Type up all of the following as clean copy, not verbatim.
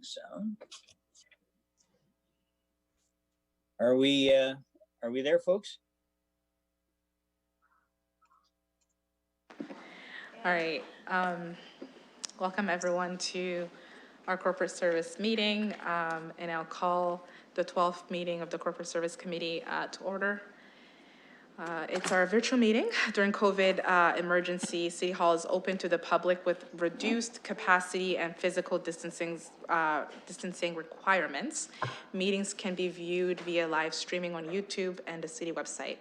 sound. Are we there, folks? All right. Welcome everyone to our corporate service meeting, and I'll call the 12th meeting of the Corporate Service Committee to order. It's our virtual meeting. During COVID emergency, City Hall is open to the public with reduced capacity and physical distancing requirements. Meetings can be viewed via live streaming on YouTube and the city website.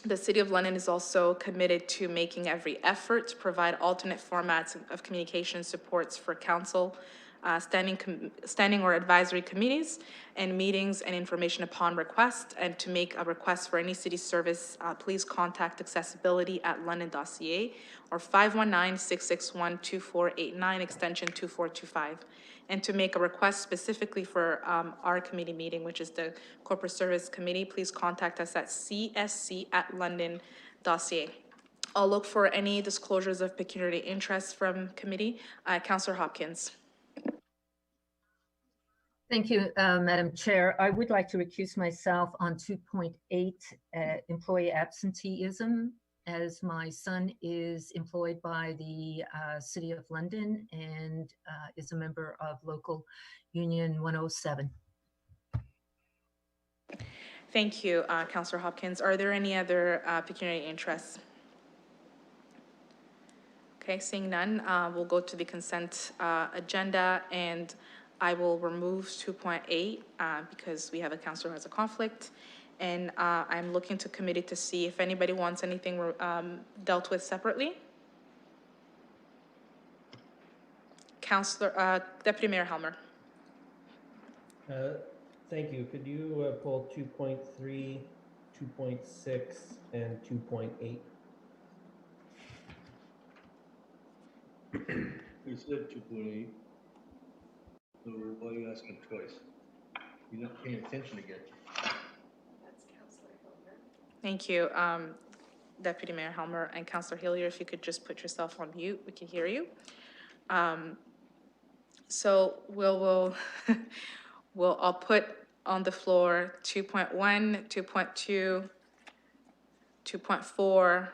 The City of London is also committed to making every effort to provide alternate formats of communication supports for council, standing or advisory committees, and meetings and information upon request. And to make a request for any city service, please contact accessibility@london.ca or 519-661-2489, extension 2425. And to make a request specifically for our committee meeting, which is the Corporate Service Committee, please contact us at csc@london.ca. I'll look for any disclosures of pecuniary interest from committee. Councillor Hopkins. Thank you, Madam Chair. I would like to recuse myself on 2.8 employee absenteeism, as my son is employed by the City of London and is a member of Local Union 107. Thank you, Councillor Hopkins. Are there any other pecuniary interests? Okay, seeing none, we'll go to the consent agenda, and I will remove 2.8 because we have a councillor who has a conflict. And I'm looking to committee to see if anybody wants anything dealt with separately. Deputy Mayor Helmer. Thank you. Could you pull 2.3, 2.6, and 2.8? We said 2.8. So why are you asking twice? You're not paying attention again. Thank you, Deputy Mayor Helmer, and Councillor Hillier, if you could just put yourself on mute, we can hear you. So I'll put on the floor 2.1, 2.2, 2.4,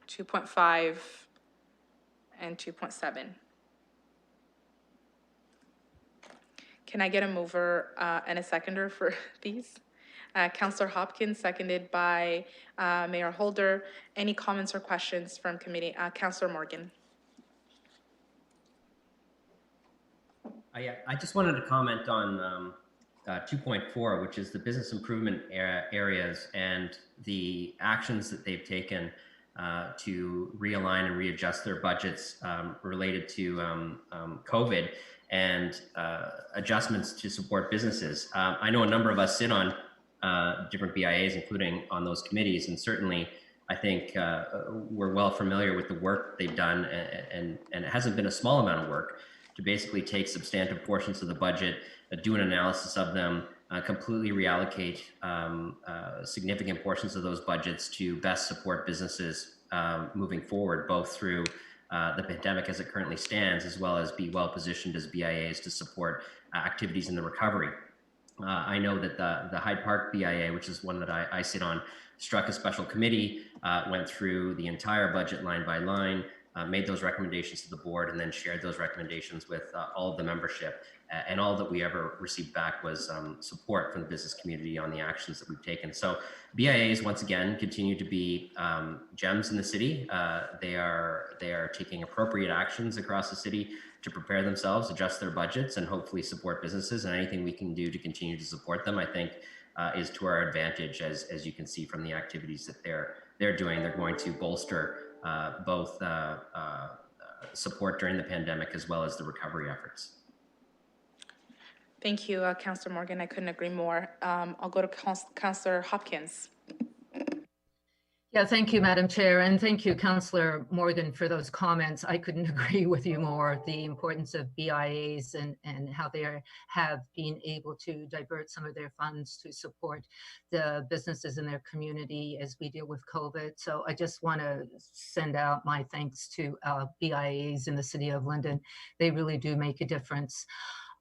2.5, and 2.7. Can I get a mover and a seconder for these? Councillor Hopkins, seconded by Mayor Holder. Any comments or questions from committee? Councillor Morgan. I just wanted to comment on 2.4, which is the business improvement areas and the actions that they've taken to realign and readjust their budgets related to COVID and adjustments to support businesses. I know a number of us sit on different BIAs, including on those committees, and certainly I think we're well familiar with the work they've done, and it hasn't been a small amount of work to basically take substantive portions of the budget, do an analysis of them, completely reallocate significant portions of those budgets to best support businesses moving forward, both through the pandemic as it currently stands, as well as be well positioned as BIAs to support activities in the recovery. I know that the Hyde Park BIA, which is one that I sit on, struck a special committee, went through the entire budget line by line, made those recommendations to the board, and then shared those recommendations with all of the membership. And all that we ever received back was support from the business community on the actions that we've taken. So BIAs, once again, continue to be gems in the city. They are taking appropriate actions across the city to prepare themselves, adjust their budgets, and hopefully support businesses. And anything we can do to continue to support them, I think, is to our advantage, as you can see from the activities that they're doing. They're going to bolster both support during the pandemic as well as the recovery efforts. Thank you, Councillor Morgan. I couldn't agree more. I'll go to Councillor Hopkins. Yeah, thank you, Madam Chair, and thank you, Councillor Morgan, for those comments. I couldn't agree with you more. The importance of BIAs and how they have been able to divert some of their funds to support the businesses in their community as we deal with COVID. So I just want to send out my thanks to BIAs in the City of London. They really do make a difference.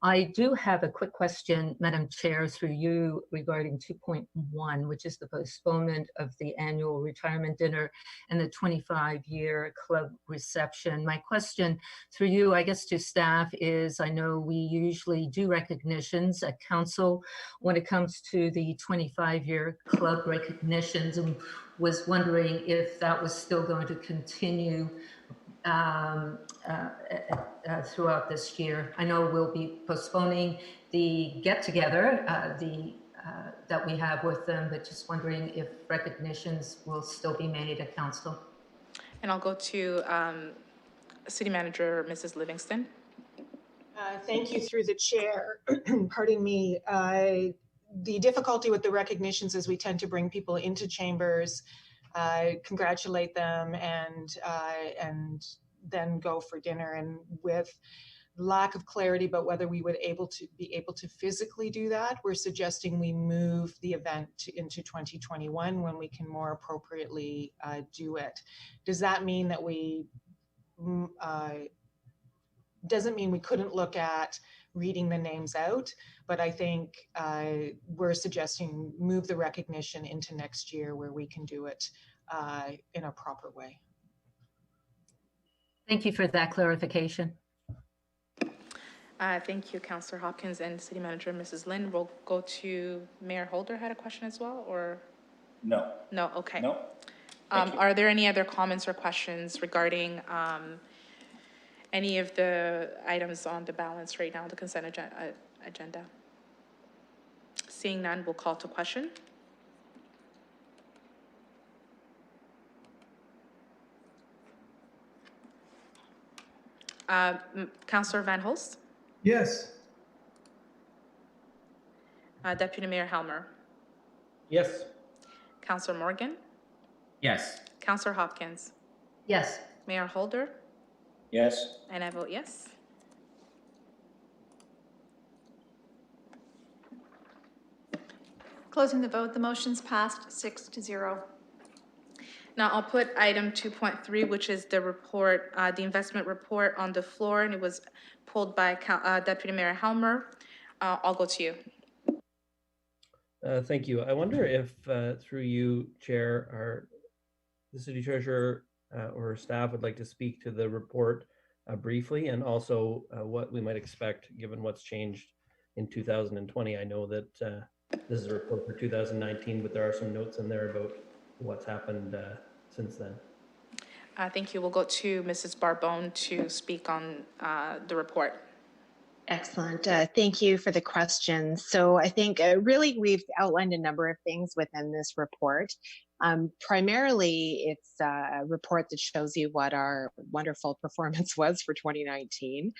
I do have a quick question, Madam Chair, through you regarding 2.1, which is the postponement of the annual retirement dinner and the 25-year club reception. My question through you, I guess, to staff is, I know we usually do recognitions at council when it comes to the 25-year club recognitions, and was wondering if that was still going to continue throughout this year. I know we'll be postponing the get-together that we have with them, but just wondering if recognitions will still be made at council. And I'll go to City Manager, Mrs. Livingston. Thank you through the chair. Pardon me. The difficulty with the recognitions is we tend to bring people into chambers, congratulate them, and then go for dinner. And with lack of clarity about whether we would be able to physically do that, we're suggesting we move the event into 2021 when we can more appropriately do it. Does that mean that we doesn't mean we couldn't look at reading the names out, but I think we're suggesting move the recognition into next year where we can do it in a proper way. Thank you for that clarification. Thank you, Councillor Hopkins, and City Manager, Mrs. Lynn. We'll go to Mayor Holder. Had a question as well, or? No. No, okay. No. Thank you. Are there any other comments or questions regarding any of the items on the balance right now, the consent agenda? Seeing none, we'll call to question. Councillor Van Hulst? Yes. Deputy Mayor Helmer? Yes. Councillor Morgan? Yes. Councillor Hopkins? Yes. Mayor Holder? Yes. And I vote yes. Closing the vote, the motion's passed 6-0. Now I'll put item 2.3, which is the report, the investment report on the floor, and it was pulled by Deputy Mayor Helmer. I'll go to you. Thank you. I wonder if through you, Chair, the City Treasurer or staff would like to speak to the report briefly, and also what we might expect given what's changed in 2020. I know that this is a report for 2019, but there are some notes in there about what's happened since then. Thank you. We'll go to Mrs. Barbone to speak on the report. Excellent. Thank you for the question. So I think really we've outlined a number of things within this report. Primarily, it's a report that shows you what our wonderful performance was for 2019.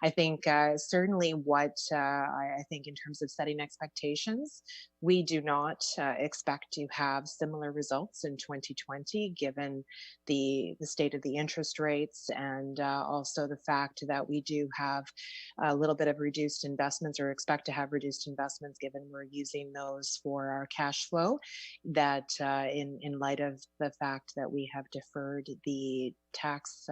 I think certainly what I think in terms of setting expectations, we do not expect to have similar results in 2020, given the state of the interest rates and also the fact that we do have a little bit of reduced investments, or expect to have reduced investments, given we're using those for our cash flow, that in light of the fact that we have deferred the tax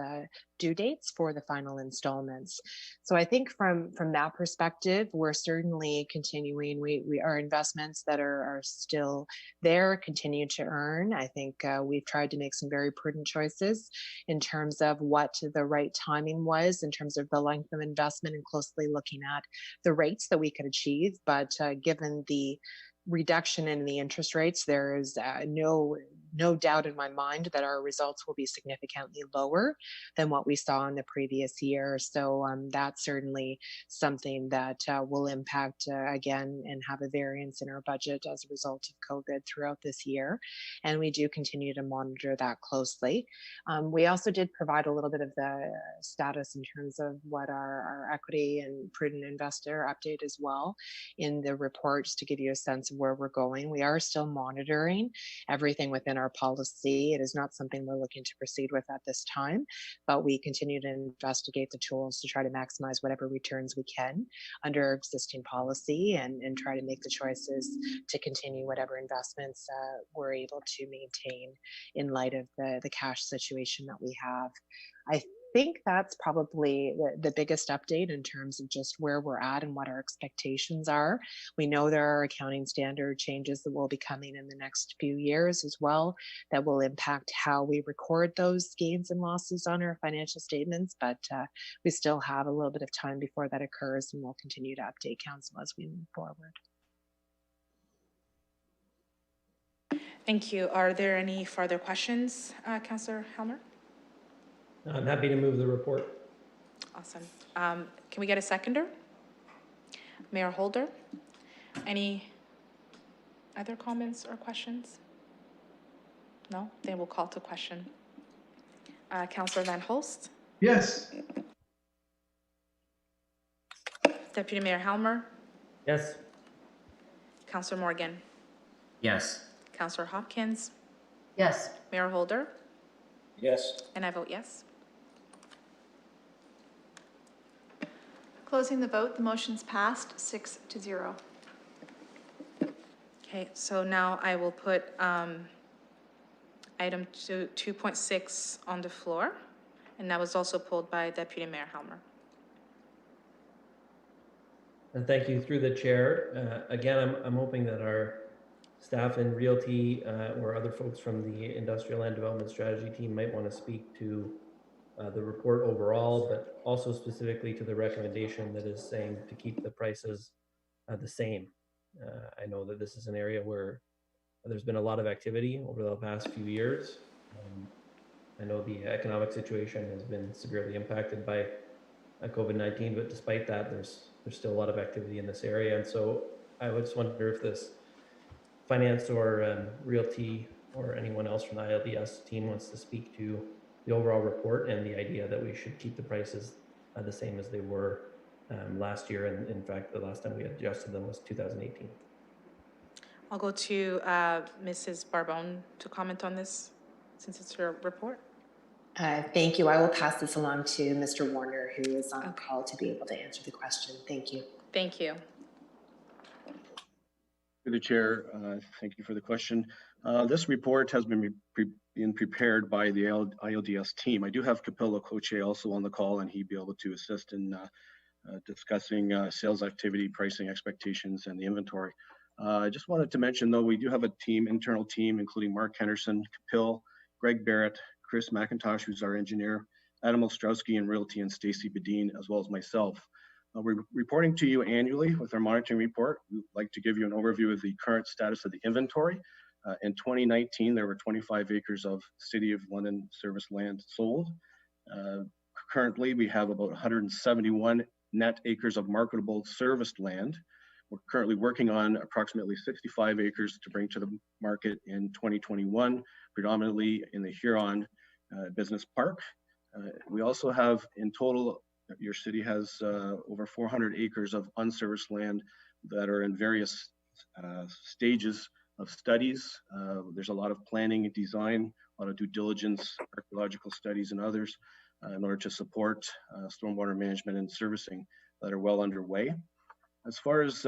due dates for the final installments. So I think from that perspective, we're certainly continuing. Our investments that are still there continue to earn. I think we've tried to make some very prudent choices in terms of what the right timing was in terms of the length of investment, and closely looking at the rates that we could achieve. But given the reduction in the interest rates, there is no doubt in my mind that our results will be significantly lower than what we saw in the previous year. So that's certainly something that will impact again and have a variance in our budget as a result of COVID throughout this year. And we do continue to monitor that closely. We also did provide a little bit of the status in terms of what our equity and prudent investor update as well in the report, just to give you a sense of where we're going. We are still monitoring everything within our policy. It is not something we're looking to proceed with at this time, but we continue to investigate the tools to try to maximize whatever returns we can under our existing policy and try to make the choices to continue whatever investments we're able to maintain in light of the cash situation that we have. I think that's probably the biggest update in terms of just where we're at and what our expectations are. We know there are accounting standard changes that will be coming in the next few years as well that will impact how we record those gains and losses on our financial statements, but we still have a little bit of time before that occurs, and we'll continue to update council as we move forward. Thank you. Are there any further questions, Councillor Helmer? I'm happy to move the report. Awesome. Can we get a seconder? Mayor Holder, any other comments or questions? No? Then we'll call to question. Councillor Van Holst? Yes. Deputy Mayor Helmer? Yes. Councillor Morgan? Yes. Councillor Hopkins? Yes. Mayor Holder? Yes. And I vote yes. Closing the vote, the motion's passed 6-0. Okay, so now I will put item 2.6 on the floor, and that was also pulled by Deputy Mayor Helmer. And thank you through the chair. Again, I'm hoping that our staff in Realty or other folks from the Industrial Land Development Strategy team might want to speak to the report overall, but also specifically to the recommendation that is saying to keep the prices the same. I know that this is an area where there's been a lot of activity over the past few years. I know the economic situation has been severely impacted by COVID-19, but despite that, there's still a lot of activity in this area. And so I would just wonder if this finance or Realty or anyone else from the ILDS team wants to speak to the overall report and the idea that we should keep the prices the same as they were last year. And in fact, the last time we adjusted them was 2018. I'll go to Mrs. Barbone to comment on this since it's her report. Thank you. I will pass this along to Mr. Warner, who is on call to be able to answer the question. Thank you. Thank you. Through the chair, thank you for the question. This report has been prepared by the ILDS team. I do have Capillo Coche also on the call, and he'd be able to assist in discussing sales activity, pricing expectations, and the inventory. I just wanted to mention, though, we do have a team, internal team, including Mark Henderson, Capil, Greg Barrett, Chris McIntosh, who's our engineer, Adam Ostrowski in Realty, and Stacy Bedeen, as well as myself. We're reporting to you annually with our monitoring report. We'd like to give you an overview of the current status of the inventory. In 2019, there were 25 acres of City of London service land sold. Currently, we have about 171 net acres of marketable serviced land. We're currently working on approximately 65 acres to bring to the market in 2021, predominantly in the Huron Business Park. We also have, in total, your city has over 400 acres of unserviced land that are in various stages of studies. There's a lot of planning and design, a lot of due diligence, archaeological studies, and others in order to support stormwater management and servicing that are well underway. As far as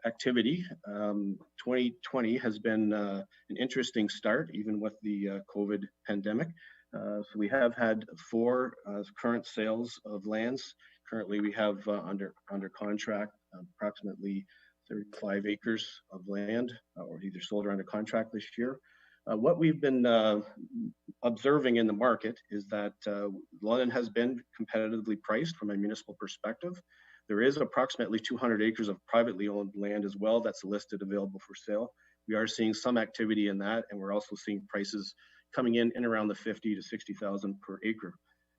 activity, 2020 has been an interesting start, even with the COVID pandemic. So we have had 4 current sales of lands. Currently, we have under contract approximately 35 acres of land, or either sold or under contract this year. What we've been observing in the market is that London has been competitively priced from a municipal perspective. There is approximately 200 acres of privately owned land as well that's listed available for sale. We are seeing some activity in that, and we're also seeing prices coming in around the 50 to 60,000 per acre.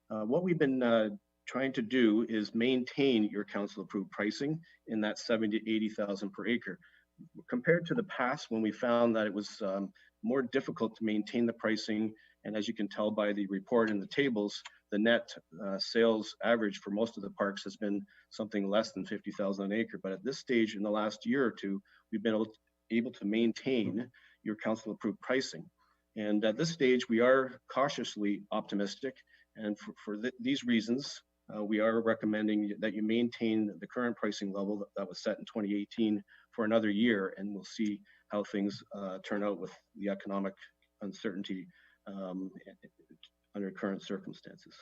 What we've been trying to do is maintain your council approved pricing in that 70 to 80,000 per acre. Compared to the past, when we found that it was more difficult to maintain the pricing, and as you can tell by the report and the tables, the net sales average for most of the parks has been something less than 50,000 an acre. But at this stage, in the last year or two, we've been able to maintain your council approved pricing. And at this stage, we are cautiously optimistic. And for these reasons, we are recommending that you maintain the current pricing level that was set in 2018 for another year, and we'll see how things turn out with the economic uncertainty under current circumstances.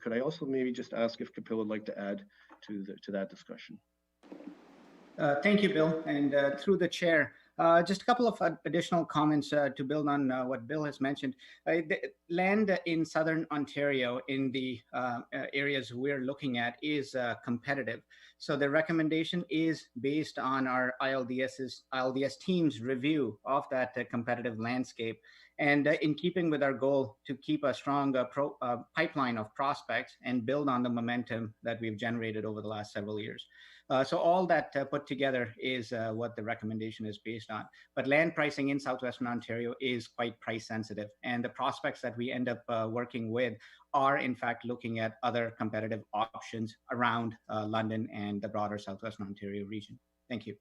Could I also maybe just ask if Kapil would like to add to that discussion? Thank you, Bill, and through the chair, just a couple of additional comments to build on what Bill has mentioned. The land in Southern Ontario in the areas we're looking at is competitive. So the recommendation is based on our ILDS team's review of that competitive landscape. And in keeping with our goal to keep a strong pipeline of prospects and build on the momentum that we've generated over the last several years. So all that put together is what the recommendation is based on. But land pricing in Southwestern Ontario is quite price sensitive. And the prospects that we end up working with are in fact looking at other competitive options around London and the broader Southwestern Ontario region. Thank you.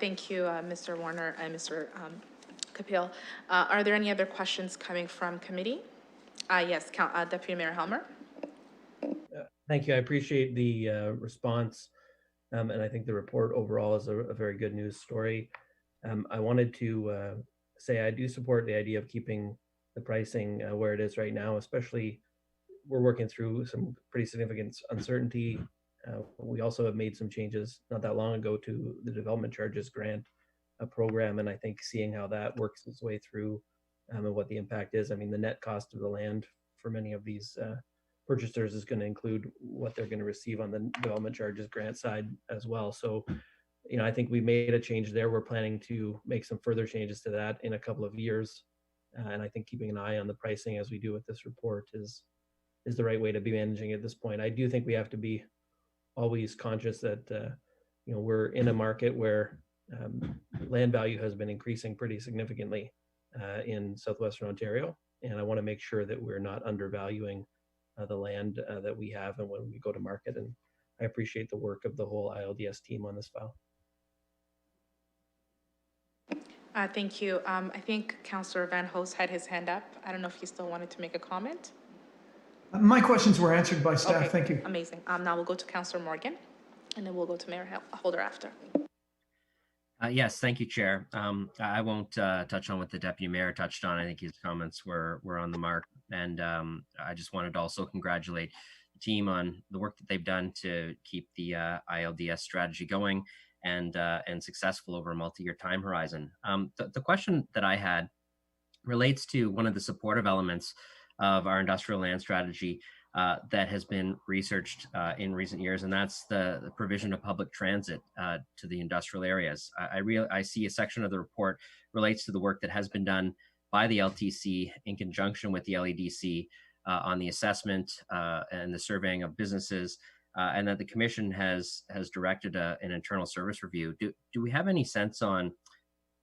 Thank you, Mr. Warner and Mr. Kapil. Are there any other questions coming from committee? Yes, Deputy Mayor Helmer. Thank you. I appreciate the response, and I think the report overall is a very good news story. I wanted to say I do support the idea of keeping the pricing where it is right now, especially we're working through some pretty significant uncertainty. We also have made some changes not that long ago to the development charges grant program, and I think seeing how that works its way through and what the impact is. I mean, the net cost of the land for many of these purchasers is going to include what they're going to receive on the development charges grant side as well. So, you know, I think we made a change there. We're planning to make some further changes to that in a couple of years. And I think keeping an eye on the pricing as we do with this report is the right way to be managing at this point. I do think we have to be always conscious that, you know, we're in a market where land value has been increasing pretty significantly in Southwestern Ontario. And I want to make sure that we're not undervaluing the land that we have and when we go to market. And I appreciate the work of the whole ILDS team on this file. Thank you. I think Councillor Van Hoos had his hand up. I don't know if he still wanted to make a comment. My questions were answered by staff. Okay, thank you. Amazing. Now we'll go to Councillor Morgan, and then we'll go to Mayor Holder after. Yes, thank you, Chair. I won't touch on what the Deputy Mayor touched on. I think his comments were on the mark. And I just wanted to also congratulate the team on the work that they've done to keep the ILDS strategy going and successful over a multi-year time horizon. The question that I had relates to one of the supportive elements of our industrial land strategy that has been researched in recent years, and that's the provision of public transit to the industrial areas. I see a section of the report relates to the work that has been done by the LTC in conjunction with the LEDC on the assessment and the surveying of businesses, and that the Commission has directed an internal service review. Do we have any sense on,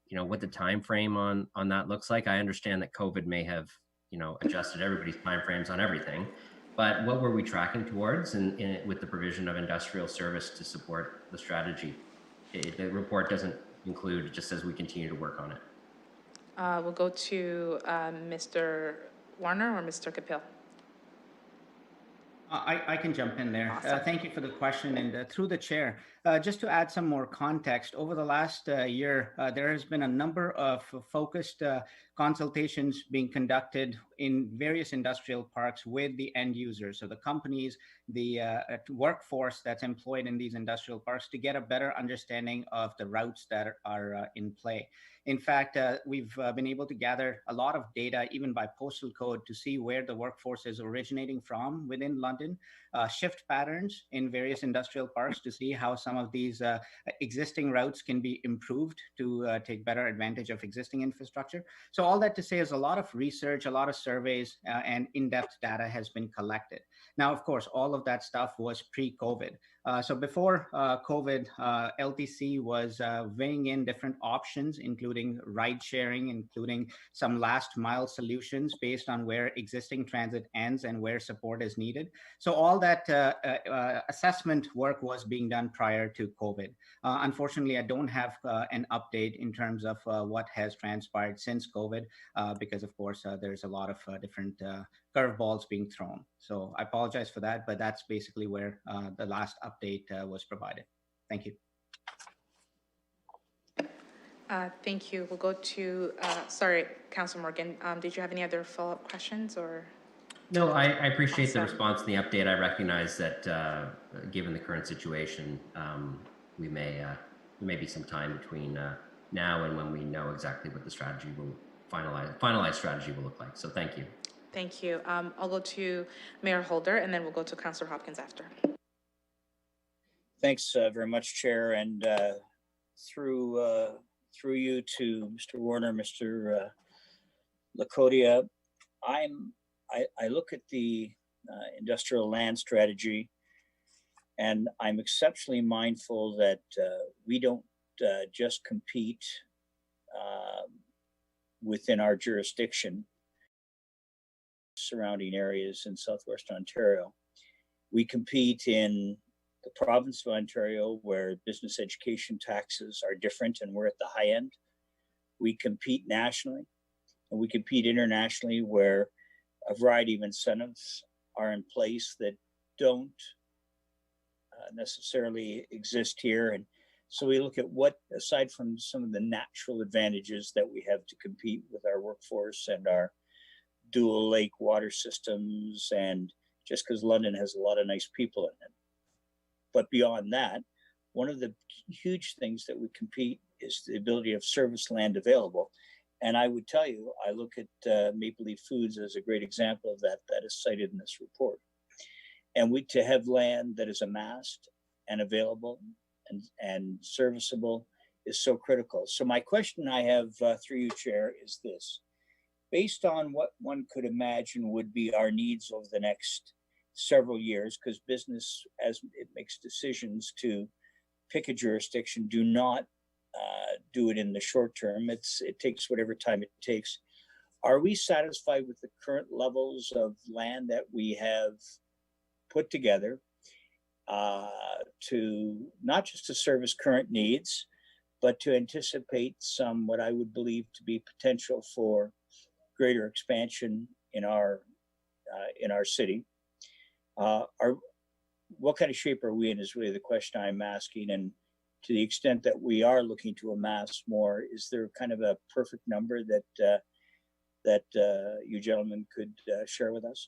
you know, what the time frame on that looks like? I understand that COVID may have, you know, adjusted everybody's time frames on everything, but what were we tracking towards with the provision of industrial service to support the strategy? The report doesn't include, it just says we continue to work on it. We'll go to Mr. Warner or Mr. Kapil. I can jump in there. Awesome. Thank you for the question. And through the chair, just to add some more context, over the last year, there has been a number of focused consultations being conducted in various industrial parks with the end users, so the companies, the workforce that's employed in these industrial parks, to get a better understanding of the routes that are in play. In fact, we've been able to gather a lot of data, even by postal code, to see where the workforce is originating from within London, shift patterns in various industrial parks to see how some of these existing routes can be improved to take better advantage of existing infrastructure. So all that to say is a lot of research, a lot of surveys, and in-depth data has been collected. Now, of course, all of that stuff was pre-COVID. So before COVID, LTC was weighing in different options, including ride sharing, including some last mile solutions based on where existing transit ends and where support is needed. So all that assessment work was being done prior to COVID. Unfortunately, I don't have an update in terms of what has transpired since COVID, because of course there's a lot of different curveballs being thrown. So I apologize for that, but that's basically where the last update was provided. Thank you. Thank you. We'll go to, sorry, Councilor Morgan, did you have any other follow-up questions or? No, I appreciate the Awesome. response and the update. I recognize that given the current situation, we may be some time between now and when we know exactly what the strategy will finalized strategy will look like. So thank you. Thank you. I'll go to Mayor Holder and then we'll go to Councilor Hopkins after. Thanks very much, Chair, and through you to Mr. Warner, Mr. Lakotia. I look at the industrial land strategy, and I'm exceptionally mindful that we don't just compete within our jurisdiction, surrounding areas in Southwestern Ontario. We compete in the province of Ontario, where business education taxes are different and we're at the high end. We compete nationally, and we compete internationally, where a variety of incentives are in place that don't necessarily exist here. And so we look at what, aside from some of the natural advantages that we have to compete with our workforce and our dual lake water systems, and just because London has a lot of nice people in it. But beyond that, one of the huge things that we compete is the ability of service land available. And I would tell you, I look at Maple Leaf Foods as a great example of that, that is cited in this report. And to have land that is amassed and available and serviceable is so critical. So my question I have through you, Chair, is this. Based on what one could imagine would be our needs over the next several years, because business, as it makes decisions to pick a jurisdiction, do not do it in the short term. It takes whatever time it takes. Are we satisfied with the current levels of land that we have put together to not just to service current needs, but to anticipate some, what I would believe to be potential for greater expansion in our city? What kind of shape are we in is really the question I'm asking. And to the extent that we are looking to amass more, is there kind of a perfect number that you gentlemen could share with us?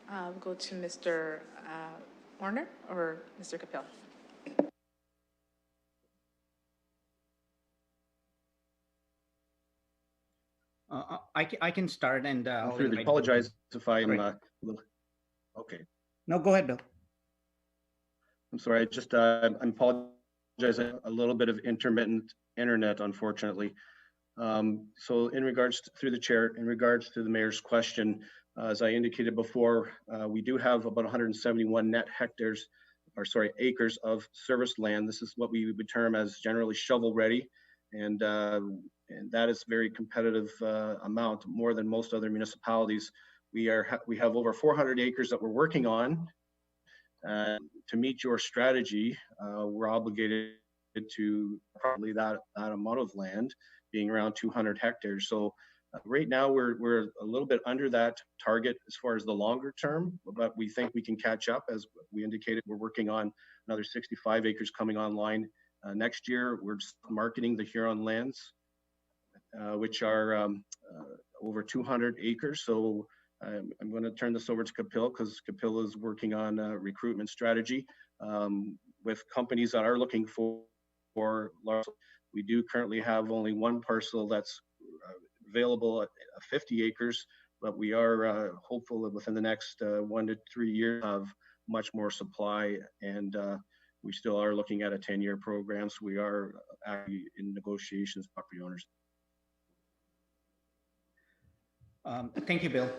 We'll go to Mr. Warner or Mr. Kapil. I can start, and I apologize if I am okay. No, go ahead, Bill. I'm sorry. I just I'm apologizing. A little bit of intermittent internet, unfortunately. So in regards to, through the chair, in regards to the mayor's question, as I indicated before, we do have about 171 net hectares, or sorry, acres of service land. This is what we would term as generally shovel ready, and that is very competitive amount, more than most other municipalities. We have over 400 acres that we're working on. To meet your strategy, we're obligated to probably that amount of land, being around 200 hectares. So right now we're a little bit under that target as far as the longer term, but we think we can catch up. As we indicated, we're working on another 65 acres coming online next year. We're marketing the Huron lands, which are over 200 acres. So I'm going to turn this over to Kapil, because Kapil is working on a recruitment strategy with companies that are looking for large. We do currently have only one parcel that's available at 50 acres, but we are hopeful that within the next 1 to 3 years of much more supply, and we still are looking at a 10-year program. So we are actually in negotiations with property owners. Thank you, Bill.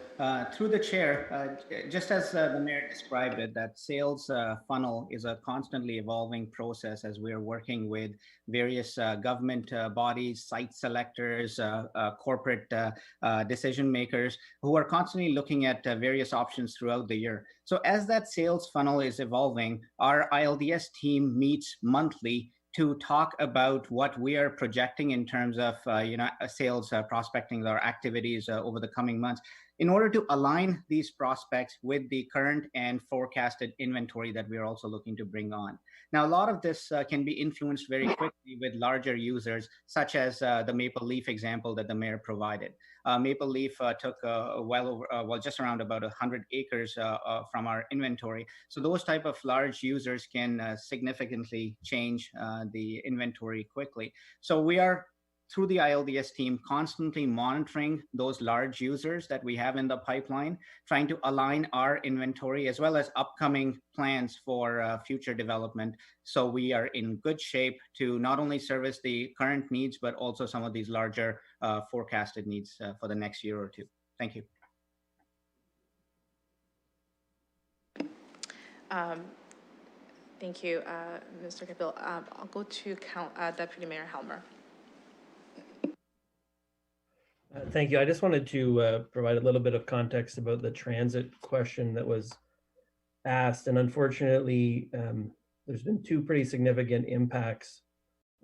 Through the chair, just as the mayor described it, that sales funnel is a constantly evolving process as we're working with various government bodies, site selectors, corporate decision makers who are constantly looking at various options throughout the year. So as that sales funnel is evolving, our ILDS team meets monthly to talk about what we are projecting in terms of sales prospecting or activities over the coming months in order to align these prospects with the current and forecasted inventory that we're also looking to bring on. Now, a lot of this can be influenced very quickly with larger users, such as the Maple Leaf example that the mayor provided. Maple Leaf took just around about 100 acres from our inventory. So those type of large users can significantly change the inventory quickly. So we are, through the ILDS team, constantly monitoring those large users that we have in the pipeline, trying to align our inventory as well as upcoming plans for future development. So we are in good shape to not only service the current needs, but also some of these larger forecasted needs for the next year or two. Thank you. Thank you, Mr. Kapil. I'll go to Deputy Mayor Helmer. Thank you. I just wanted to provide a little bit of context about the transit question that was asked. And unfortunately, there's been two pretty significant impacts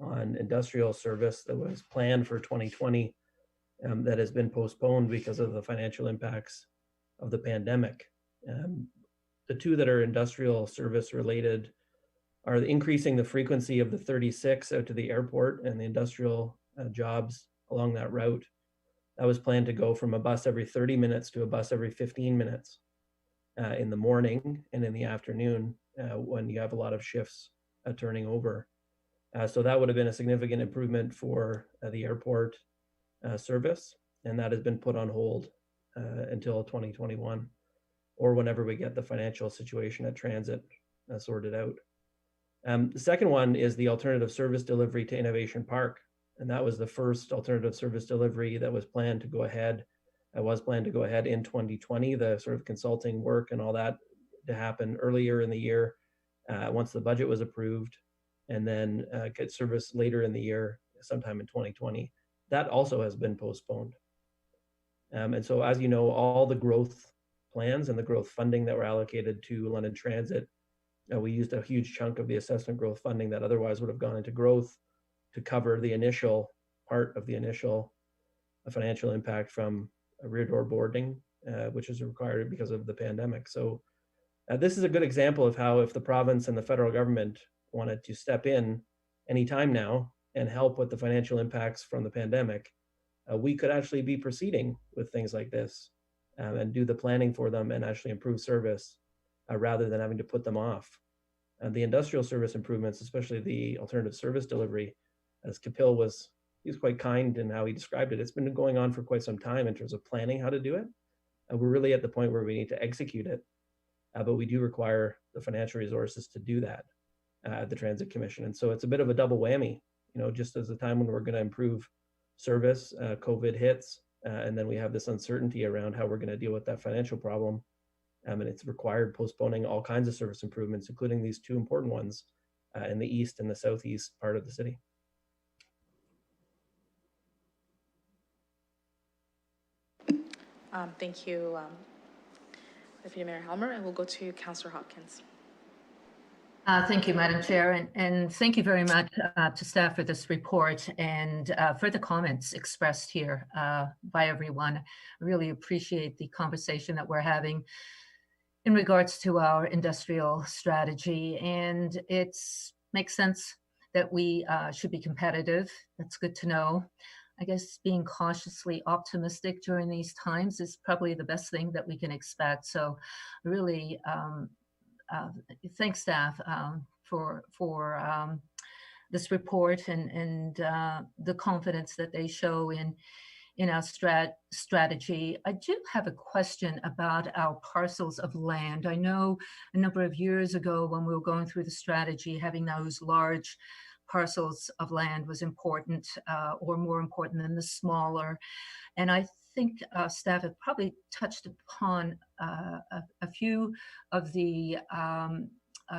on industrial service that was planned for 2020 that has been postponed because of the financial impacts of the pandemic. The two that are industrial service related are increasing the frequency of the 36 out to the airport and the industrial jobs along that route. That was planned to go from a bus every 30 minutes to a bus every 15 minutes in the morning and in the afternoon when you have a lot of shifts turning over. So that would have been a significant improvement for the airport service, and that has been put on hold until 2021 or whenever we get the financial situation at transit sorted out. The second one is the alternative service delivery to Innovation Park. And that was the first alternative service delivery that was planned to go ahead. It was planned to go ahead in 2020, the sort of consulting work and all that to happen earlier in the year once the budget was approved, and then get service later in the year, sometime in 2020. That also has been postponed. And so, as you know, all the growth plans and the growth funding that were allocated to London Transit, we used a huge chunk of the assessment growth funding that otherwise would have gone into growth to cover the initial part of the initial financial impact from a rear door boarding, which is required because of the pandemic. So this is a good example of how if the province and the federal government wanted to step in anytime now and help with the financial impacts from the pandemic, we could actually be proceeding with things like this and do the planning for them and actually improve service rather than having to put them off. The industrial service improvements, especially the alternative service delivery, as Kapil was, he was quite kind in how he described it. It's been going on for quite some time in terms of planning how to do it. And we're really at the point where we need to execute it. But we do require the financial resources to do that at the Transit Commission. And so it's a bit of a double whammy, just as a time when we're going to improve service, COVID hits, and then we have this uncertainty around how we're going to deal with that financial problem. And it's required postponing all kinds of service improvements, including these two important ones in the east and the southeast part of the city. Thank you, Deputy Mayor Helmer, and we'll go to Councillor Hopkins. Thank you, Madam Chair, and thank you very much to staff for this report and for the comments expressed here by everyone. I really appreciate the conversation that we're having in regards to our industrial strategy, and it makes sense that we should be competitive. That's good to know. I guess being cautiously optimistic during these times is probably the best thing that we can expect. So really thank staff for this report and the confidence that they show in our strategy. I do have a question about our parcels of land. I know a number of years ago when we were going through the strategy, having those large parcels of land was important or more important than the smaller. And I think staff have probably touched upon a few of the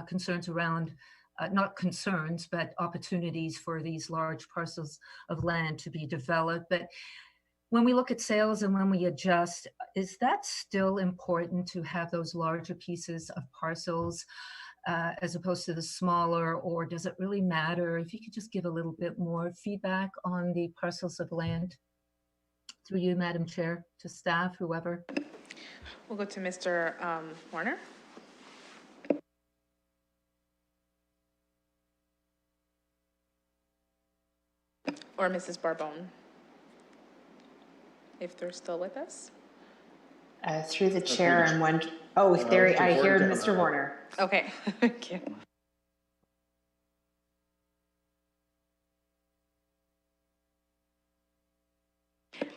concerns around, not concerns, but opportunities for these large parcels of land to be developed. But when we look at sales and when we adjust, is that still important to have those larger pieces of parcels as opposed to the smaller, or does it really matter? If you could just give a little bit more feedback on the parcels of land through you, Madam Chair, to staff, whoever. We'll go to Mr. Warner. Or Mrs. Barbone, if they're still with us. Through the chair, I'm one. Oh, there, I hear Mr. Warner. Okay, thank you.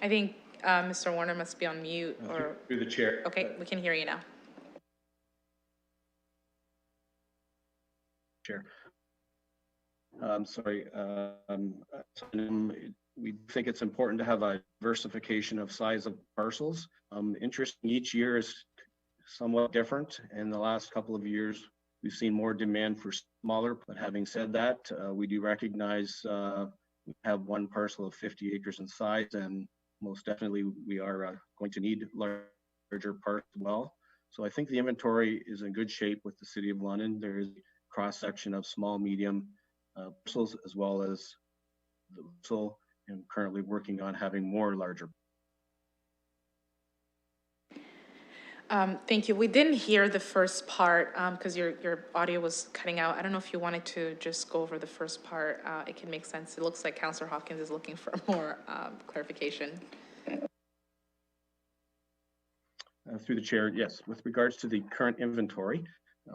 I think Mr. Warner must be on mute or. Through the chair. Okay, we can hear you now. Chair. Sorry. We think it's important to have a diversification of size of parcels. Interesting, each year is somewhat different. In the last couple of years, we've seen more demand for smaller, but having said that, we do recognize we have one parcel of 50 acres in size, and most definitely we are going to need larger parts as well. So I think the inventory is in good shape with the City of London. There is a cross-section of small, medium parcels, as well as the parcel, and currently working on having more larger. Thank you. We didn't hear the first part because your audio was cutting out. I don't know if you wanted to just go over the first part. It can make sense. It looks like Councillor Hopkins is looking for more clarification. Through the chair, yes. With regards to the current inventory,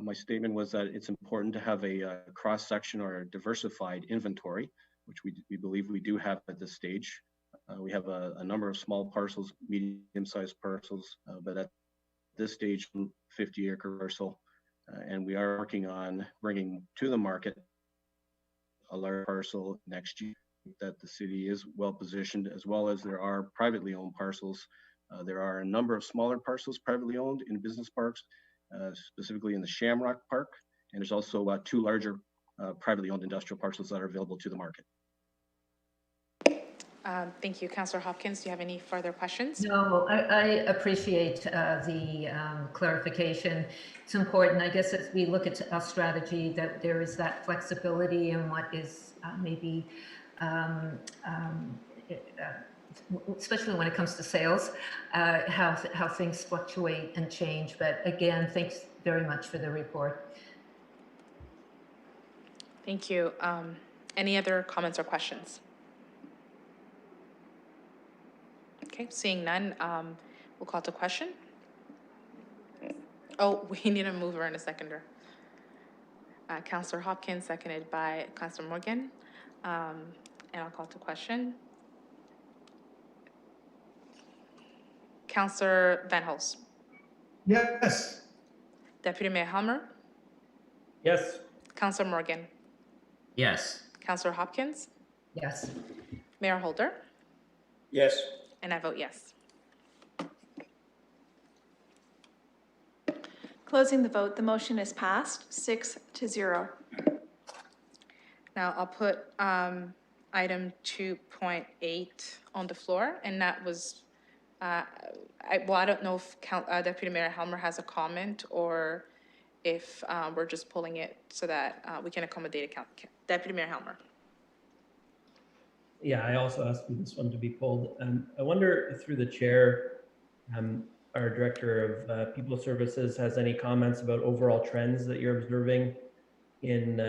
my statement was that it's important to have a cross-section or a diversified inventory, which we believe we do have at this stage. We have a number of small parcels, medium-sized parcels, but at this stage, 50-acre parcel, and we are working on bringing to the market a large parcel next year that the city is well positioned, as well as there are privately owned parcels. There are a number of smaller parcels privately owned in business parks, specifically in the Shamrock Park, and there's also 2 larger privately owned industrial parcels that are available to the market. Thank you. Councillor Hopkins, do you have any further questions? No, I appreciate the clarification. It's important, I guess, as we look at our strategy, that there is that flexibility in what is maybe, especially when it comes to sales, how things fluctuate and change. But again, thanks very much for the report. Thank you. Any other comments or questions? Okay, seeing none, we'll call to question. Oh, we need a mover and a seconder. Councillor Hopkins, seconded by Councillor Morgan. And I'll call to question. Councillor Van Hulst. Yes. Deputy Mayor Helmer. Yes. Councillor Morgan. Yes. Councillor Hopkins. Yes. Mayor Holder. Yes. And I vote yes. Closing the vote, the motion is passed 6-0. Now I'll put item 2.8 on the floor, and that was, I don't know if Deputy Mayor Helmer has a comment or if we're just pulling it so that we can accommodate Deputy Mayor Helmer. Yeah, I also asked for this one to be pulled. I wonder, through the chair, our Director of People Services has any comments about overall trends that you're observing in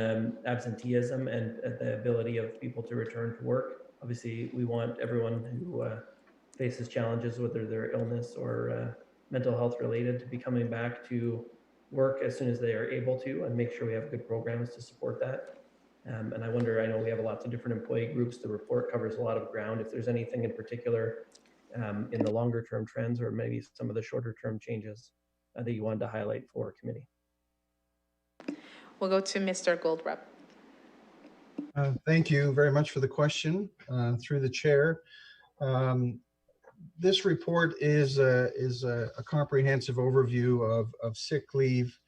absenteeism and the ability of people to return to work. Obviously, we want everyone who faces challenges, whether they're illness or mental health related, to be coming back to work as soon as they are able to, and make sure we have good programs to support that. And I wonder, I know we have lots of different employee groups. The report covers a lot of ground. If there's anything in particular in the longer term trends, or maybe some of the shorter term changes that you wanted to highlight for committee. We'll go to Mr. Goldrup. Thank you very much for the question. Through the chair, This report is a comprehensive overview of sick leave,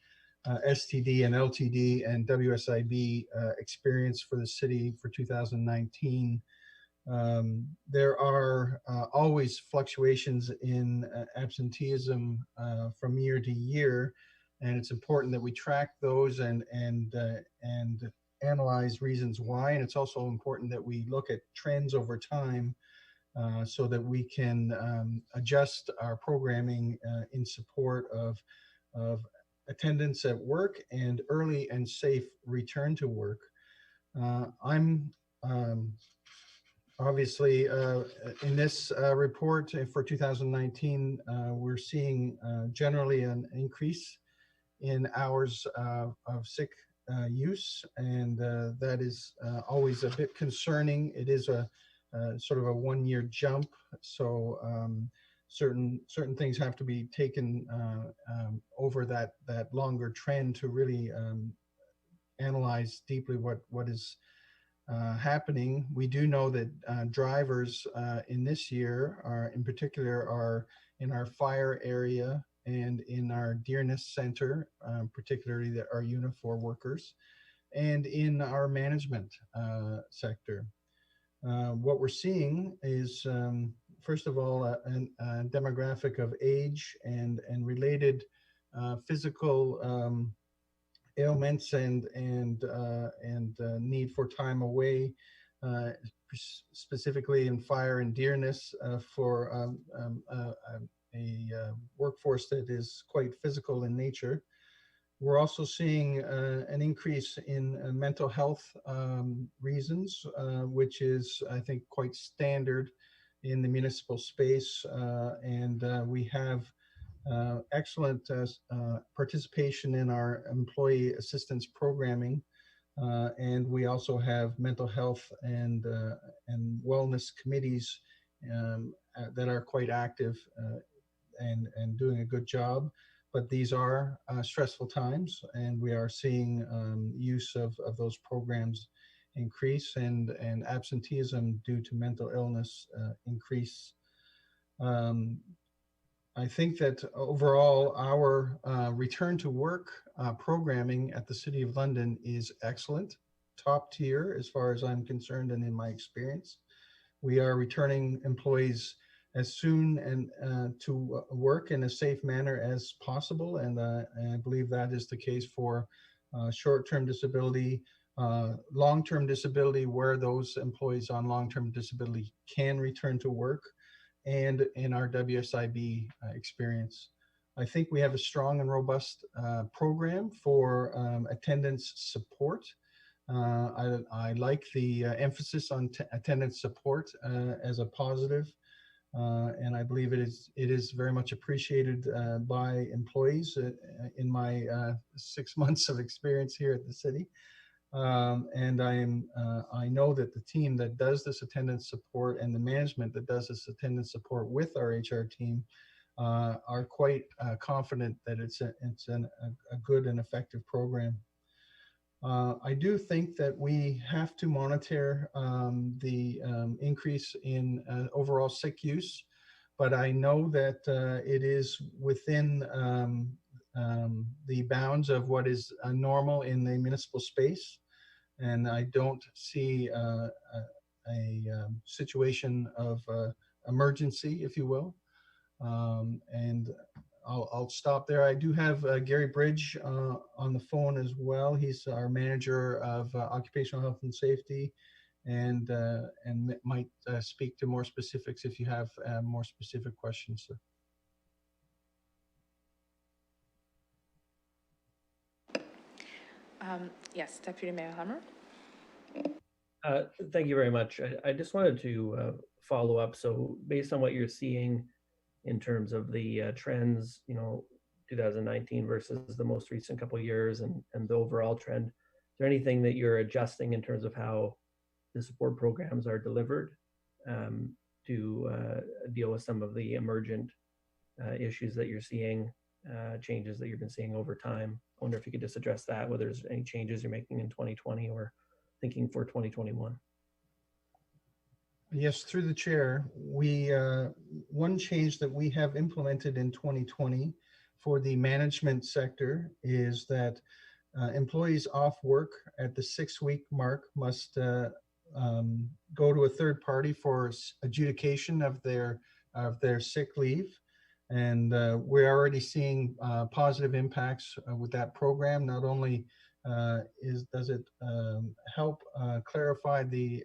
STD and LTD and WSIB experience for the city for 2019. There are always fluctuations in absenteeism from year to year, and it's important that we track those and analyze reasons why. And it's also important that we look at trends over time so that we can adjust our programming in support of attendance at work and early and safe return to work. I'm obviously in this report for 2019, we're seeing generally an increase in hours of sick use, and that is always a bit concerning. It is a sort of a one-year jump, so certain things have to be taken over that longer trend to really analyze deeply what is happening. We do know that drivers in this year in particular are in our fire area and in our Dearness Center, particularly our Unifor workers, and in our management sector. What we're seeing is, first of all, a demographic of age and related physical ailments and need for time away, specifically in fire and Dearness for a workforce that is quite physical in nature. We're also seeing an increase in mental health reasons, which is, I think, quite standard in the municipal space. And we have excellent participation in our employee assistance programming. And we also have mental health and wellness committees that are quite active and doing a good job. But these are stressful times, and we are seeing use of those programs increase and absenteeism due to mental illness increase. I think that overall our return to work programming at the City of London is excellent, top tier as far as I'm concerned and in my experience. We are returning employees as soon and to work in a safe manner as possible, and I believe that is the case for short-term disability, long-term disability, where those employees on long-term disability can return to work, and in our WSIB experience. I think we have a strong and robust program for attendance support. I like the emphasis on attendance support as a positive. And I believe it is very much appreciated by employees in my 6 months of experience here at the city. And I know that the team that does this attendance support and the management that does this attendance support with our HR team are quite confident that it's a good and effective program. I do think that we have to monitor the increase in overall sick use, but I know that it is within the bounds of what is normal in the municipal space, and I don't see a situation of emergency, if you will. And I'll stop there. I do have Gary Bridge on the phone as well. He's our manager of occupational health and safety, and might speak to more specifics if you have more specific questions, sir. Yes, Deputy Mayor Hammer. Thank you very much. I just wanted to follow up. So based on what you're seeing in terms of the trends, 2019 versus the most recent couple of years and the overall trend, is there anything that you're adjusting in terms of how the support programs are delivered to deal with some of the emergent issues that you're seeing, changes that you've been seeing over time? I wonder if you could just address that, whether there's any changes you're making in 2020 or thinking for 2021. Yes, through the chair, one change that we have implemented in 2020 for the management sector is that employees off work at the 6-week mark must go to a third party for adjudication of their sick leave. And we're already seeing positive impacts with that program. Not only does it help clarify the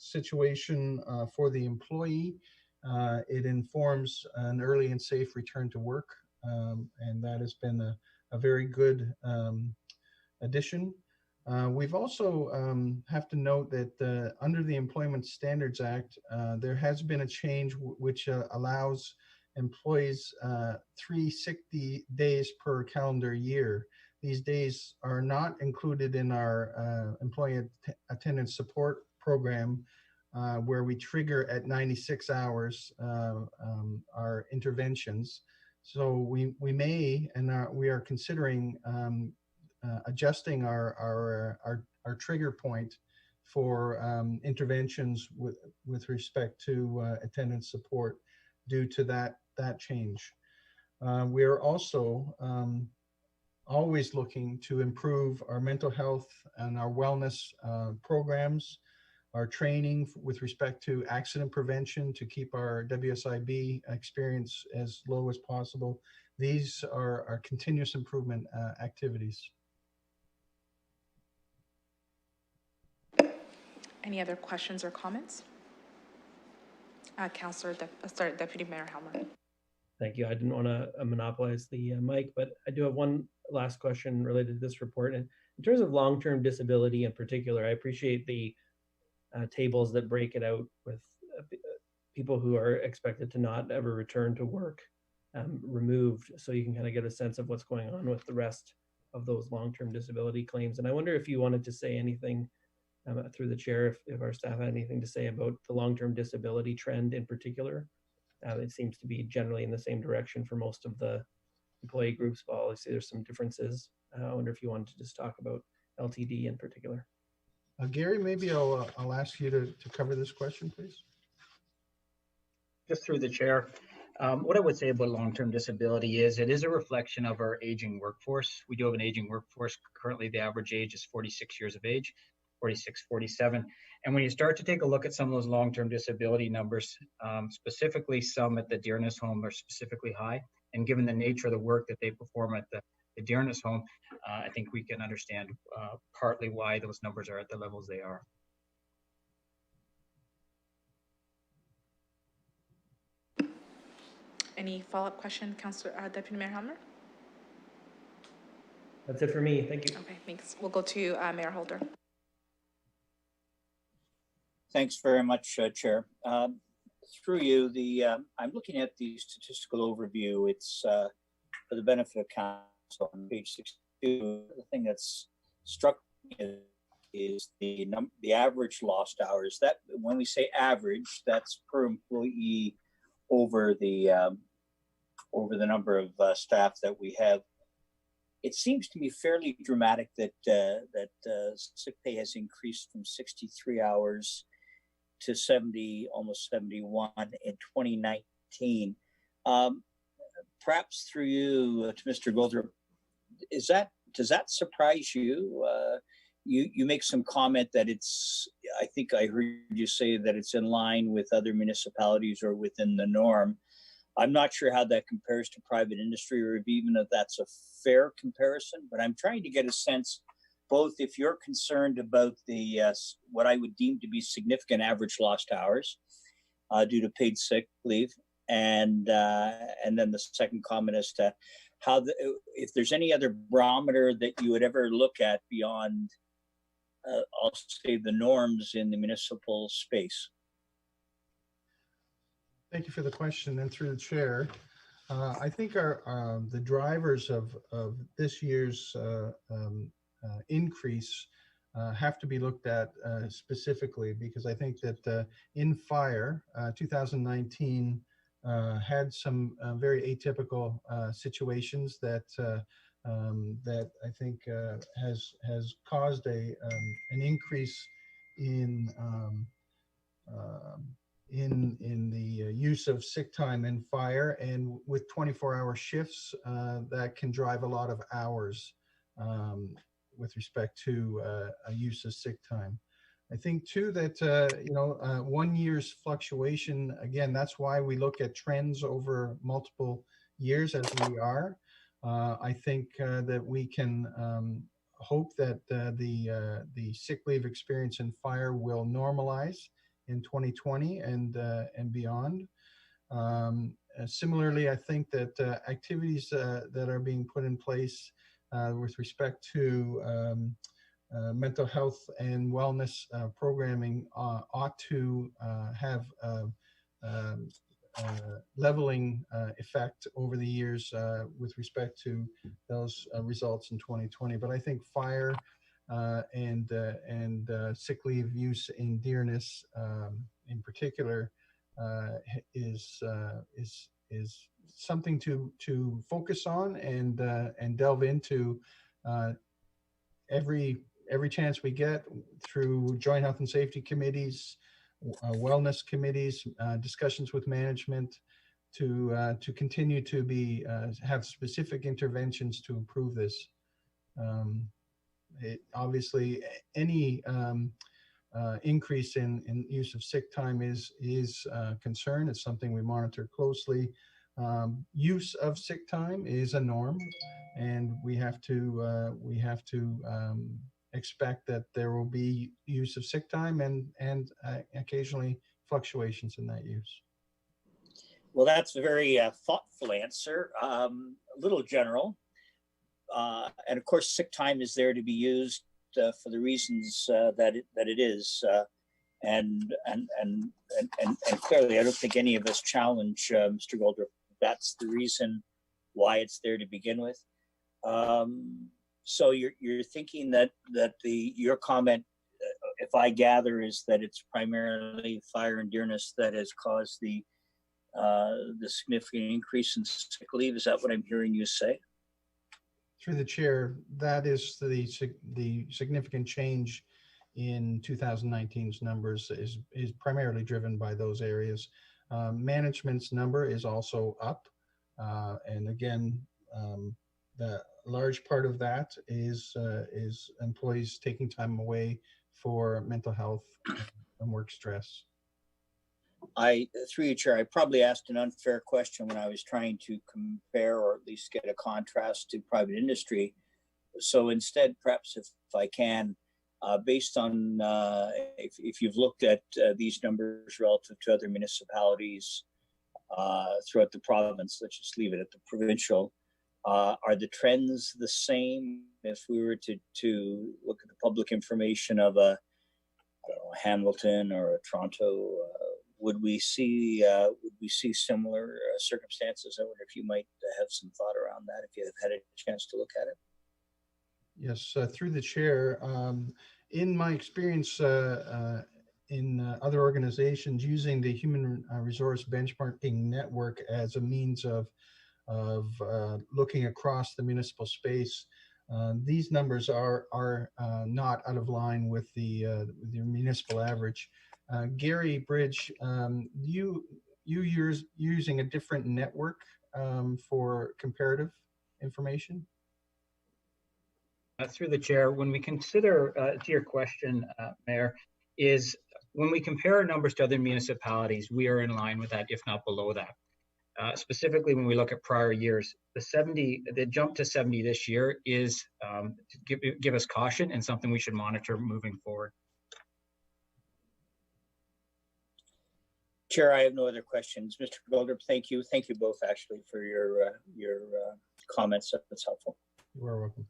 situation for the employee, it informs an early and safe return to work. And that has been a very good addition. We've also have to note that under the Employment Standards Act, there has been a change which allows employees 3 sick days per calendar year. These days are not included in our employee attendance support program, where we trigger at 96 hours our interventions. So we may, and we are considering adjusting our trigger point for interventions with respect to attendance support due to that change. We are also always looking to improve our mental health and our wellness programs, our training with respect to accident prevention to keep our WSIB experience as low as possible. These are our continuous improvement activities. Any other questions or comments? Deputy Mayor Helmer. Thank you. I didn't want to monopolize the mic, but I do have one last question related to this report. And in terms of long-term disability in particular, I appreciate the tables that break it out with people who are expected to not ever return to work removed, so you can kind of get a sense of what's going on with the rest of those long-term disability claims. And I wonder if you wanted to say anything through the chair, if our staff had anything to say about the long-term disability trend in particular. It seems to be generally in the same direction for most of the employee groups, but obviously there's some differences. I wonder if you wanted to just talk about LTD in particular. Gary, maybe I'll ask you to cover this question, please. Just through the chair, what I would say about long-term disability is it is a reflection of our aging workforce. We do have an aging workforce. Currently, the average age is 46 years of age, 46, 47. And when you start to take a look at some of those long-term disability numbers, specifically some at the Dearness home are specifically high. And given the nature of the work that they perform at the Dearness home, I think we can understand partly why those numbers are at the levels they are. Any follow-up question, Deputy Mayor Helmer? That's it for me. Thank you. Okay, thanks. We'll go to Mayor Holder. Thanks very much, Chair. Through you, I'm looking at the statistical overview. It's for the benefit of council on page 62. The thing that's struck me is the average lost hours. That when we say average, that's per employee over the number of staff that we have. It seems to me fairly dramatic that sick pay has increased from 63 hours to 70, almost 71 in 2019. Perhaps through you to Mr. Goldthorpe, does that surprise you? You make some comment that I think I heard you say that it's in line with other municipalities or within the norm. I'm not sure how that compares to private industry or even if that's a fair comparison, but I'm trying to get a sense both if you're concerned about the what I would deem to be significant average lost hours due to paid sick leave, and then the second comment as to how if there's any other barometer that you would ever look at beyond, I'll say, the norms in the municipal space. Thank you for the question, and through the chair, I think the drivers of this year's increase have to be looked at specifically, because I think that in fire, 2019 had some very atypical situations that I think has caused an increase in in the use of sick time and fire, and with 24-hour shifts, that can drive a lot of hours with respect to a use of sick time. I think too that 1 year's fluctuation, again, that's why we look at trends over multiple years as we are. I think that we can hope that the sick leave experience in fire will normalize in 2020 and beyond. Similarly, I think that activities that are being put in place with respect to mental health and wellness programming ought to have leveling effect over the years with respect to those results in 2020. But I think fire and sick leave use in dearness in particular is something to focus on and delve into every chance we get through joint health and safety committees, wellness committees, discussions with management to continue to have specific interventions to improve this. Obviously, any increase in use of sick time is a concern. It's something we monitor closely. Use of sick time is a norm, and we have to expect that there will be use of sick time and occasionally fluctuations in that use. Well, that's a very thoughtful answer, a little general. And of course, sick time is there to be used for the reasons that it is. And clearly, I don't think any of us challenge Mr. Goldrup. That's the reason why it's there to begin with. So you're thinking that your comment, if I gather, is that it's primarily fire and dearness that has caused the significant increase in sick leave. Is that what I'm hearing you say? Through the chair, that is the significant change in 2019's numbers is primarily driven by those areas. Management's number is also up, and again, the large part of that is employees taking time away for mental health and work stress. Through you, Chair, I probably asked an unfair question when I was trying to compare or at least get a contrast to private industry. So instead, perhaps if I can, based on if you've looked at these numbers relative to other municipalities throughout the province, let's just leave it at the provincial, are the trends the same? If we were to look at the public information of a Hamilton or a Toronto, would we see similar circumstances? I wonder if you might have some thought around that, if you have had a chance to look at it. Yes, through the chair. In my experience in other organizations, using the Human Resource Benchmarking Network as a means of looking across the municipal space, these numbers are not out of line with the municipal average. Gary Bridge, you're using a different network for comparative information? Through the chair, when we consider, to your question, Mayor, is when we compare numbers to other municipalities, we are in line with that, if not below that. Specifically, when we look at prior years, the jump to 70 this year is to give us caution and something we should monitor moving forward. Chair, I have no other questions. Mr. Goldrup, thank you. Thank you both actually for your comments. That's helpful. You are welcome.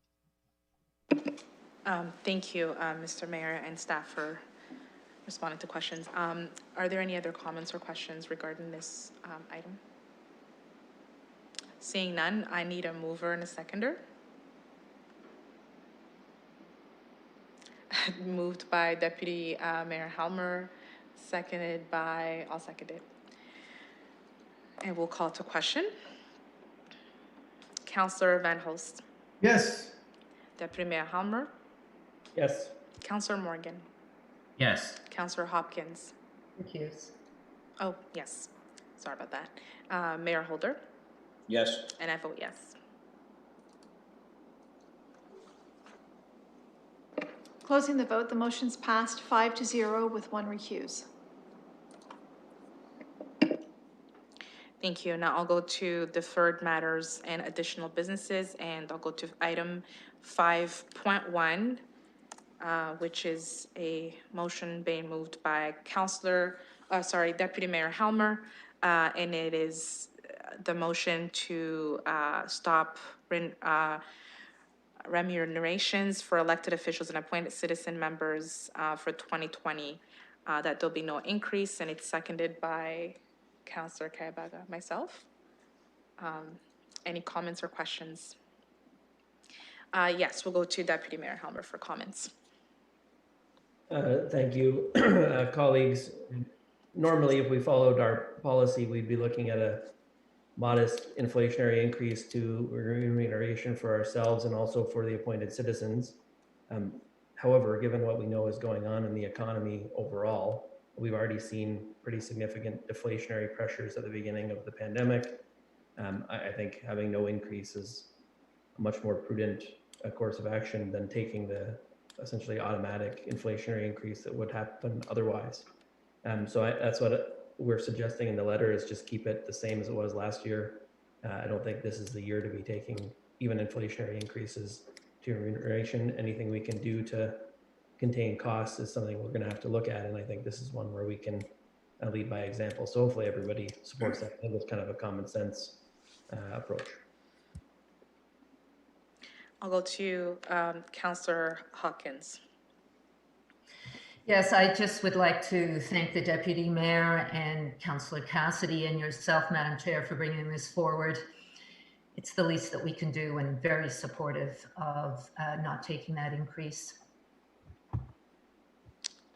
Thank you, Mr. Mayor and staff, for responding to questions. Are there any other comments or questions regarding this item? Seeing none, I need a mover and a seconder. Moved by Deputy Mayor Helmer, seconded by, I'll second it. And we'll call to question. Councillor Van Holst. Yes. Deputy Mayor Helmer. Yes. Councillor Morgan. Yes. Councillor Hopkins. Recuse. Oh, yes. Sorry about that. Mayor Holder, Yes. and I vote yes. Closing the vote, the motion's passed 5-0 with 1 recuse. Thank you. Now I'll go to deferred matters and additional businesses, and I'll go to item 5.1, which is a motion being moved by Deputy Mayor Helmer, and it is the motion to stop remunerations for elected officials and appointed citizen members for 2020, that there'll be no increase, and it's seconded by Councillor Karabaga, myself. Any comments or questions? Yes, we'll go to Deputy Mayor Helmer for comments. Thank you, colleagues. Normally, if we followed our policy, we'd be looking at a modest inflationary increase to remuneration for ourselves and also for the appointed citizens. However, given what we know is going on in the economy overall, we've already seen pretty significant deflationary pressures at the beginning of the pandemic. I think having no increase is a much more prudent course of action than taking the essentially automatic inflationary increase that would happen otherwise. So that's what we're suggesting in the letter, is just keep it the same as it was last year. I don't think this is the year to be taking even inflationary increases to remuneration. Anything we can do to contain costs is something we're going to have to look at, and I think this is one where we can lead by example. So hopefully everybody supports that. I think it's kind of a common sense approach. I'll go to Councillor Hopkins. Yes, I just would like to thank the Deputy Mayor and Councillor Cassidy and yourself, Madam Chair, for bringing this forward. It's the least that we can do, and very supportive of not taking that increase.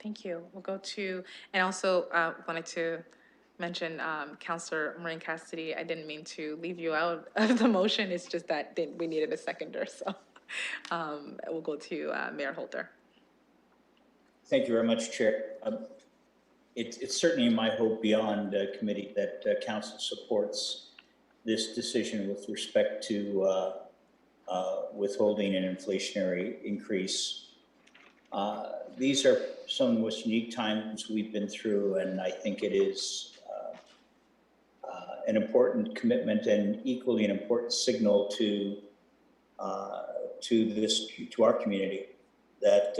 Thank you. We'll go to, and also wanted to mention Councillor Maureen Cassidy. I didn't mean to leave you out of the motion. It's just that we needed a seconder. So we'll go to Mayor Holder. Thank you very much, Chair. It's certainly my hope beyond committee that council supports this decision with respect to withholding an inflationary increase. These are some of the most unique times we've been through, and I think it is an important commitment and equally an important signal to our community that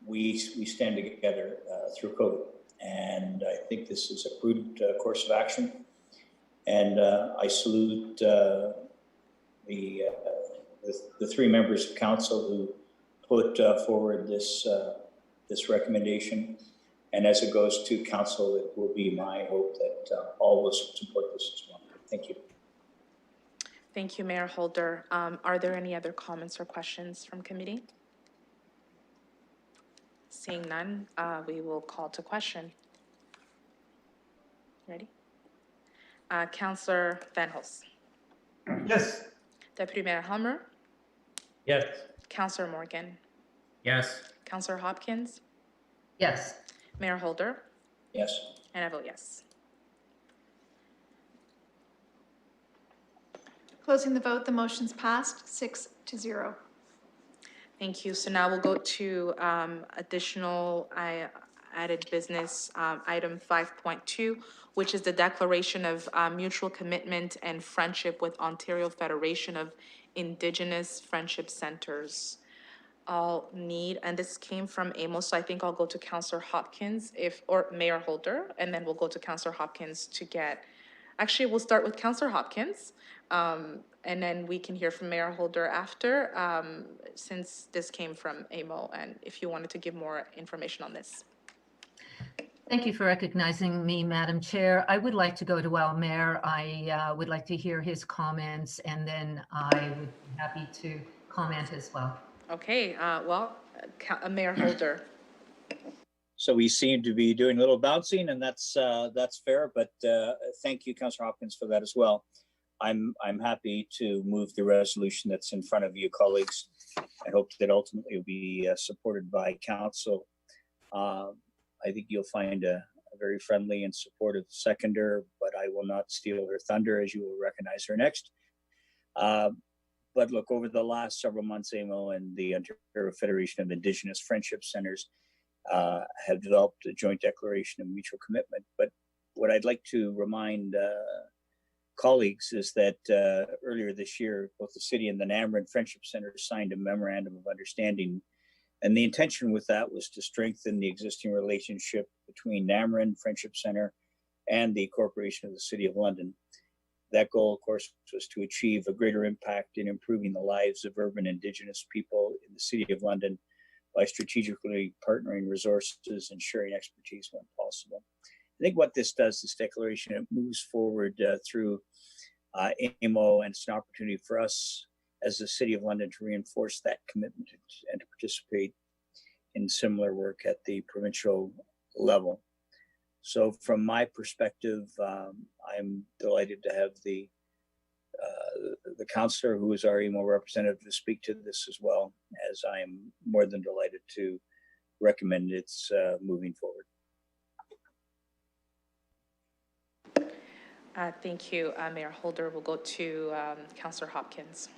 we stand together through COVID. And I think this is a prudent course of action. And I salute the three members of council who put forward this recommendation. And as it goes to council, it will be my hope that all will support this as well. Thank you. Thank you, Mayor Holder. Are there any other comments or questions from committee? Seeing none, we will call to question. Ready? Councillor Van Hulst. Yes. Deputy Mayor Helmer. Yes. Councillor Morgan. Yes. Councillor Hopkins. Yes. Mayor Holder. Yes. And I vote yes. Closing the vote, the motion's passed 6-0. Thank you. So now we'll go to additional added business, item 5.2, which is the declaration of mutual commitment and friendship with Ontario Federation of Indigenous Friendship Centers. I'll need, and this came from Amos, so I think I'll go to Councillor Hopkins or Mayor Holder, and then we'll go to Councillor Hopkins to get, actually we'll start with Councillor Hopkins, and then we can hear from Mayor Holder after, since this came from AMO, and if you wanted to give more information on this. Thank you for recognizing me, Madam Chair. I would like to go to our mayor. I would like to hear his comments, and then I would be happy to comment as well. Okay, well, Mayor Holder. So we seem to be doing a little bouncing, and that's fair. But thank you, Councillor Hopkins, for that as well. I'm happy to move the resolution that's in front of you, colleagues. I hope that ultimately will be supported by council. I think you'll find a very friendly and supportive seconder, but I will not steal her thunder, as you will recognize her next. But look, over the last several months, AMO and the Ontario Federation of Indigenous Friendship Centers have developed a joint declaration of mutual commitment. But what I'd like to remind colleagues is that earlier this year, both the city and the NAMRIN Friendship Center signed a memorandum of understanding. And the intention with that was to strengthen the existing relationship between NAMRIN Friendship Center and the Corporation of the City of London. That goal, of course, was to achieve a greater impact in improving the lives of urban Indigenous people in the City of London by strategically partnering resources and sharing expertise when possible. I think what this does, this declaration, it moves forward through AMO, and it's an opportunity for us as the City of London to reinforce that commitment and to participate in similar work at the provincial level. So from my perspective, I'm delighted to have the councillor who is our AMO representative to speak to this, as well as I am more than delighted to recommend its moving forward. Thank you, Mayor Holder. We'll go to Councillor Hopkins.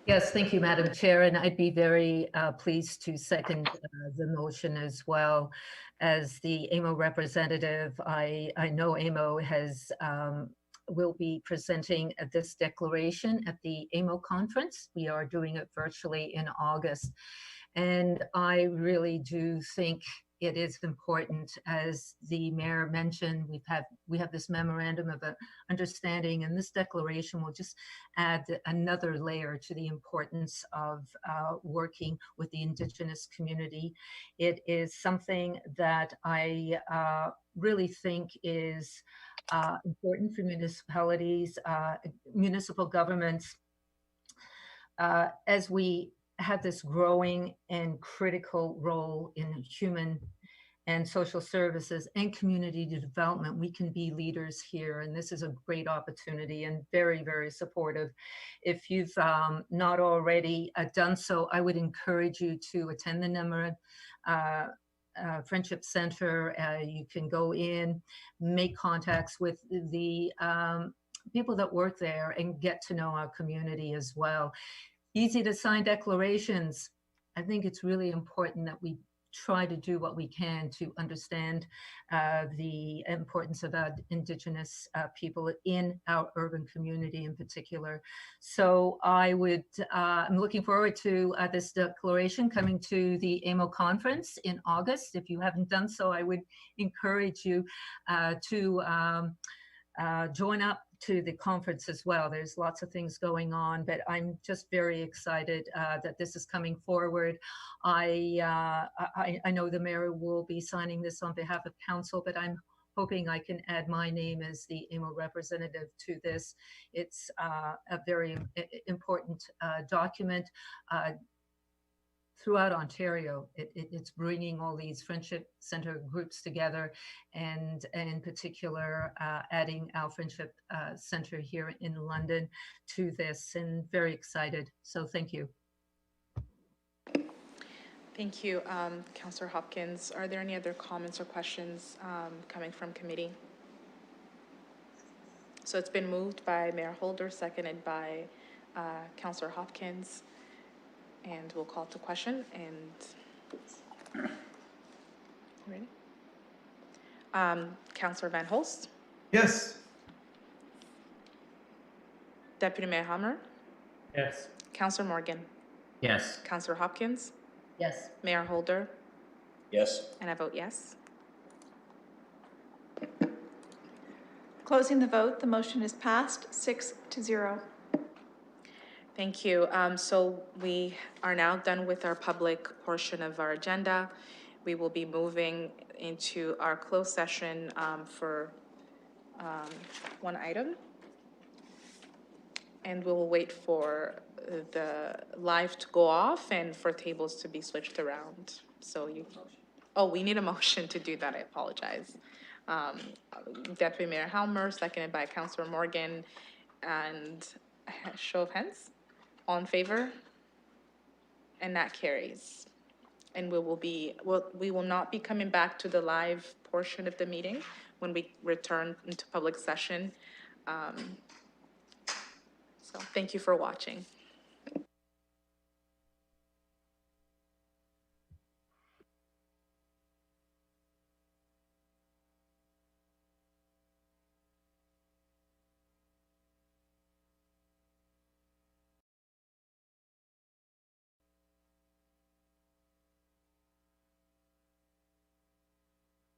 Yes, thank you, Madam Chair, and I'd be very pleased to second the motion as well. As the AMO representative, I know AMO has will be presenting this declaration at the AMO conference. We are doing it virtually in August, and I really do think it is important, as the mayor mentioned, we have this memorandum of understanding, and this declaration will just add another layer to the importance of working with the Indigenous community. It is something that I really think is important for municipalities, municipal governments, as we have this growing and critical role in human and social services and community development. We can be leaders here, and this is a great opportunity and very, very supportive. If you've not already done so, I would encourage you to attend the NAMRIN Friendship Center. You can go in, make contacts with the people that work there and get to know our community as well. Easy to sign declarations. I think it's really important that we try to do what we can to understand the importance of our Indigenous people in our urban community in particular. So I'm looking forward to this declaration coming to the AMO conference in August. If you haven't done so, I would encourage you to join up to the conference as well. There's lots of things going on, but I'm just very excited that this is coming forward. I know the mayor will be signing this on behalf of council, but I'm hoping I can add my name as the AMO representative to this. It's a very important document. Throughout Ontario, it's bringing all these friendship center groups together, and in particular, adding our friendship center here in London to this, and very excited. So thank you. Thank you, Councillor Hopkins. Are there any other comments or questions coming from committee? So it's been moved by Mayor Holder, seconded by Councillor Hopkins. And we'll call to question. And ready? Councillor Van Holst. Yes. Deputy Mayor Hammer. Yes. Councillor Morgan. Yes. Councillor Hopkins. Yes. Mayor Holder. Yes. And I vote yes. Closing the vote, the motion is passed 6-0. Thank you. So we are now done with our public portion of our agenda. We will be moving into our closed session for one item. And we'll wait for the live to go off and for tables to be switched around. So we need a motion to do that. I apologize. Deputy Mayor Helmer, seconded by Councillor Morgan, and show of hands. All in favor? And that carries. and we will not be coming back to the live portion of the meeting when we return into public session. So thank you for watching.